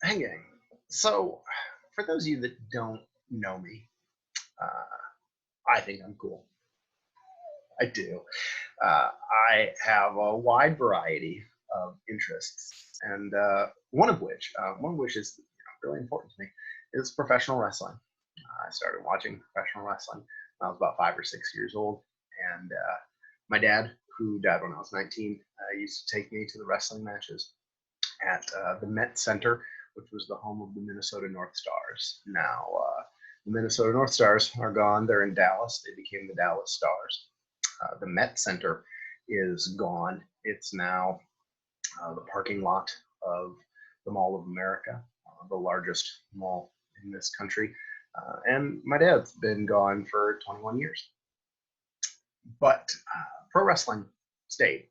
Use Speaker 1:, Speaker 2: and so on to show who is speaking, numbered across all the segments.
Speaker 1: Hey gang. So, for those of you that don't know me, I think I'm cool. I do. Uh, I have a wide variety of interests, and one of which is really important to me, is professional wrestling. I started watching professional wrestling when I was about 5 or 6 years old, and my dad, who died when I was 19, used to take me to the wrestling matches at the Met Center, which was the home of the Minnesota North Stars. Now, the Minnesota North Stars are gone. They're in Dallas. They became the Dallas Stars. The Met Center is gone. It's now the parking lot of the Mall of America, the largest mall in this country. And my dad's been gone for 21 years. But pro wrestling stayed.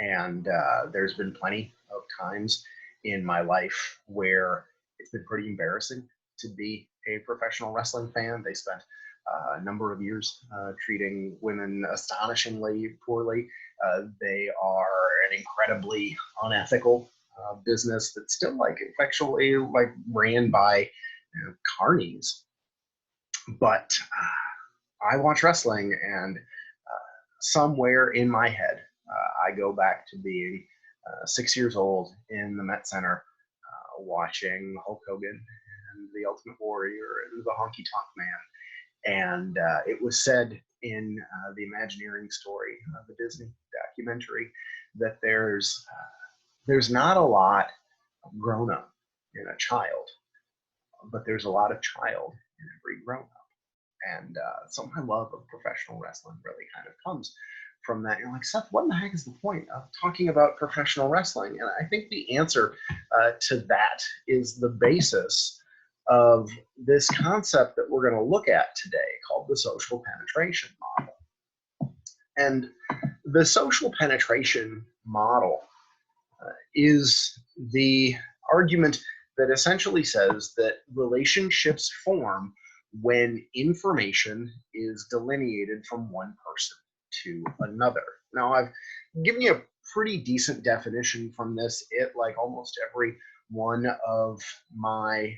Speaker 1: And there's been plenty of times in my life where it's been pretty embarrassing to be a professional wrestling fan. They spent a number of years treating women astonishingly poorly. They are an incredibly unethical business that's still effectually ran by carnies. But I watch wrestling, and somewhere in my head, I go back to being 6 years old in the Met Center, watching Hulk Hogan and the Ultimate Warrior and the Honky Tonk Man. And it was said in the Imagineering story, the Disney documentary, that there's not a lot of grown up in a child, but there's a lot of child in every grown up. And so my love of professional wrestling really kind of comes from that. You're like, Seth, what in the heck is the point of talking about professional wrestling? And I think the answer to that is the basis of this concept that we're going to look at today called the social penetration model. And the social penetration model is the argument that essentially says that relationships form when information is delineated from one person to another. Now, I've given you a pretty decent definition from this. Like almost every one of my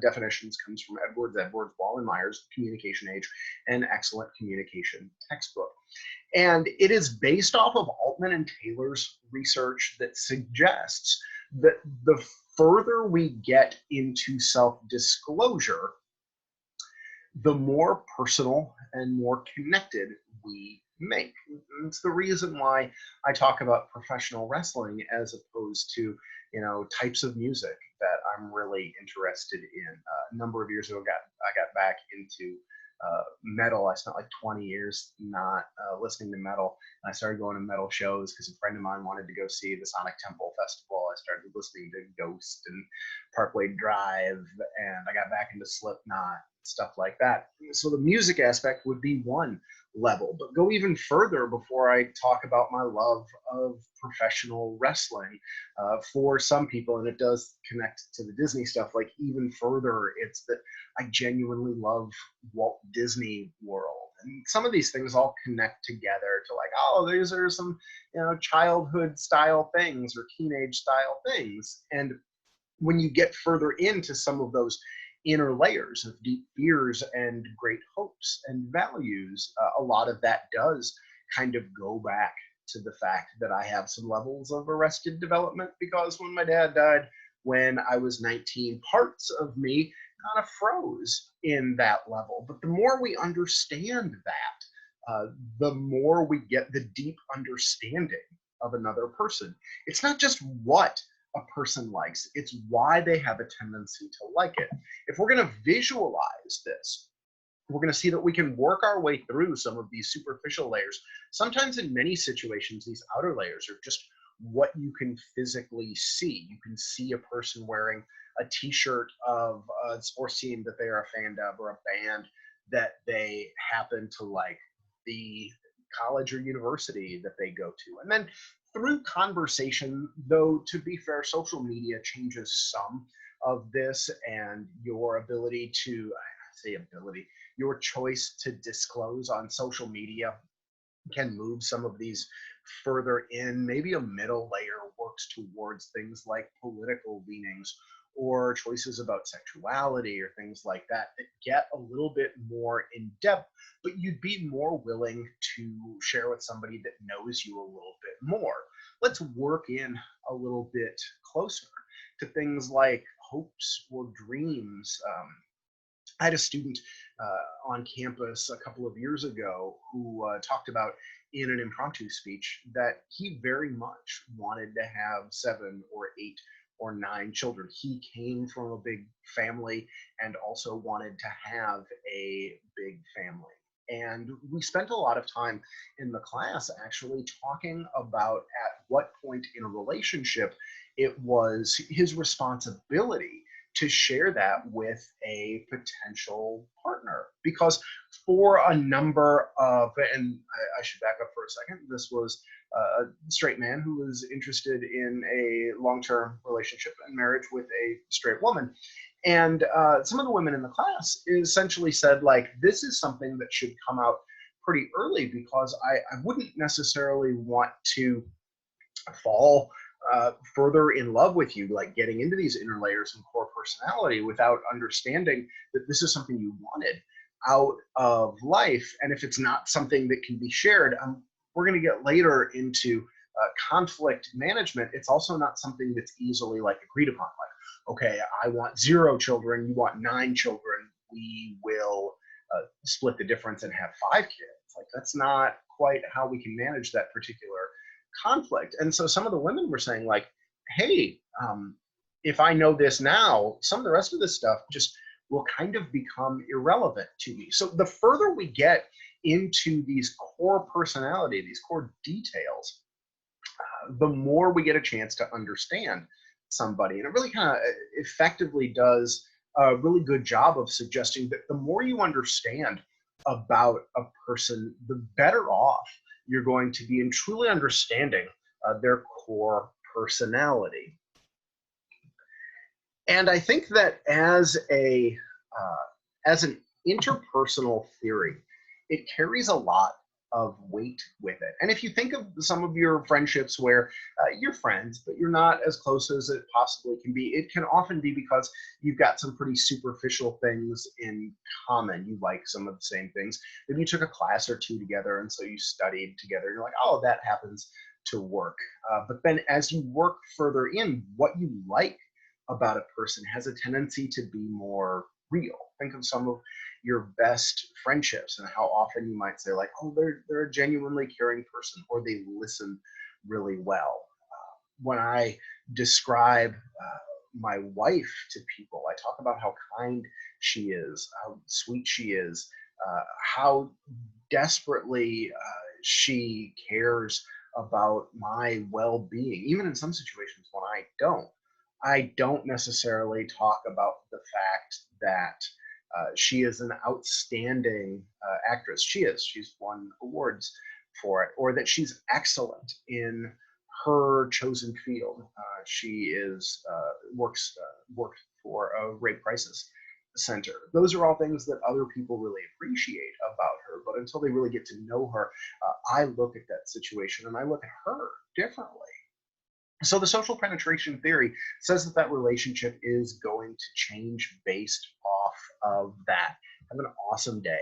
Speaker 1: definitions, comes from Edwards, Wall & Myers, Communication Age, an excellent communication textbook. And it is based off of Altman and Taylor's research that suggests that the further we get into self-disclosure, the more personal and more connected we make. It's the reason why I talk about professional wrestling as opposed to, types of music that I'm really interested in. A number of years ago, I got back into metal. I spent like 20 years not listening to metal. And I started going to metal shows because a friend of mine wanted to go see the Sonic Temple Festival. I started listening to Ghost and Parkway Drive, and I got back into Slipknot, stuff like that. So the music aspect would be one level, but go even further before I talk about my love of professional wrestling. For some people, and it does connect to the Disney stuff, like even further, it's that I genuinely love Walt Disney World. And some of these things all connect together to like, oh, these are some, childhood style things or teenage style things. And when you get further into some of those inner layers of deep fears and great hopes and values, a lot of that does kind of go back to the fact that I have some levels of arrested development, because when my dad died when I was 19, parts of me kind of froze in that level. But the more we understand that, the more we get the deep understanding of another person. It's not just what a person likes, it's why they have a tendency to like it. If we're going to visualize this, we're going to see that we can work our way through some of these superficial layers. Sometimes in many situations, these outer layers are just what you can physically see. You can see a person wearing a t-shirt of a sports team that they are a fan of, or a band that they happen to like, the college or university that they go to. And then through conversation, though, to be fair, social media changes some of this, and your ability to, your choice to disclose on social media can move some of these further in, maybe a middle layer work works towards things like political leanings or choices about sexuality or things like that that get a little bit more in depth, but you'd be more willing to share with somebody that knows you a little bit more. Let's work in a little bit closer to things like hopes or dreams. I had a student on campus a couple of years ago who talked about in an impromptu speech that he very much wanted to have 7 or 8 or 9 children. He came from a big family and also wanted to have a big family. And we spent a lot of time in the class actually talking about at what point in a relationship it was his responsibility to share that with a potential partner. Because for a number of, and I should back up for a second, this was a straight man who was interested in a long-term relationship and marriage with a straight woman. And some of the women in the class essentially said, like, this is something that should come out pretty early because I wouldn't necessarily want to fall further in love with you, like getting into these inner layers and core personality without understanding that this is something you wanted out of life. And if it's not something that can be shared, we're going to get later into conflict management. It's also not something that's easily like agreed upon. Like, okay, I want 0 children, you want 9 children, we will split the difference and have 5 kids. Like, that's not quite how we can manage that particular conflict. And so some of the women were saying, like, hey, if I know this now, some of the rest of this stuff just will kind of become irrelevant to me. So the further we get into these core personality, these core details, the more we get a chance to understand somebody. And it really kind of effectively does a really good job of suggesting that the more you understand about a person, the better off you're going to be in truly understanding their core personality. And I think that as an interpersonal theory, it carries a lot of weight with it. And if you think of some of your friendships where you're friends, but you're not as close as it possibly can be, it can often be because you've got some pretty superficial things in common. You like some of the same things. Maybe you took a class or 2 together, and so you studied together. You're like, oh, that happens to work. But then as you work further in, what you like about a person has a tendency to be more real. Think of some of your best friendships and how often you might say, like, oh, they're a genuinely caring person, or they listen really well. When I describe my wife to people, I talk about how kind she is, how sweet she is, how desperately she cares about my well-being, even in some situations when I don't. I don't necessarily talk about the fact that she is an outstanding actress. She is. She's won awards for it. Or that she's excellent in her chosen field. She is worked for a rape crisis center. Those are all things that other people really appreciate about her. But until they really get to know her, I look at that situation and I look at her differently. So the social penetration theory says that that relationship is going to change based off of that. Have an awesome day.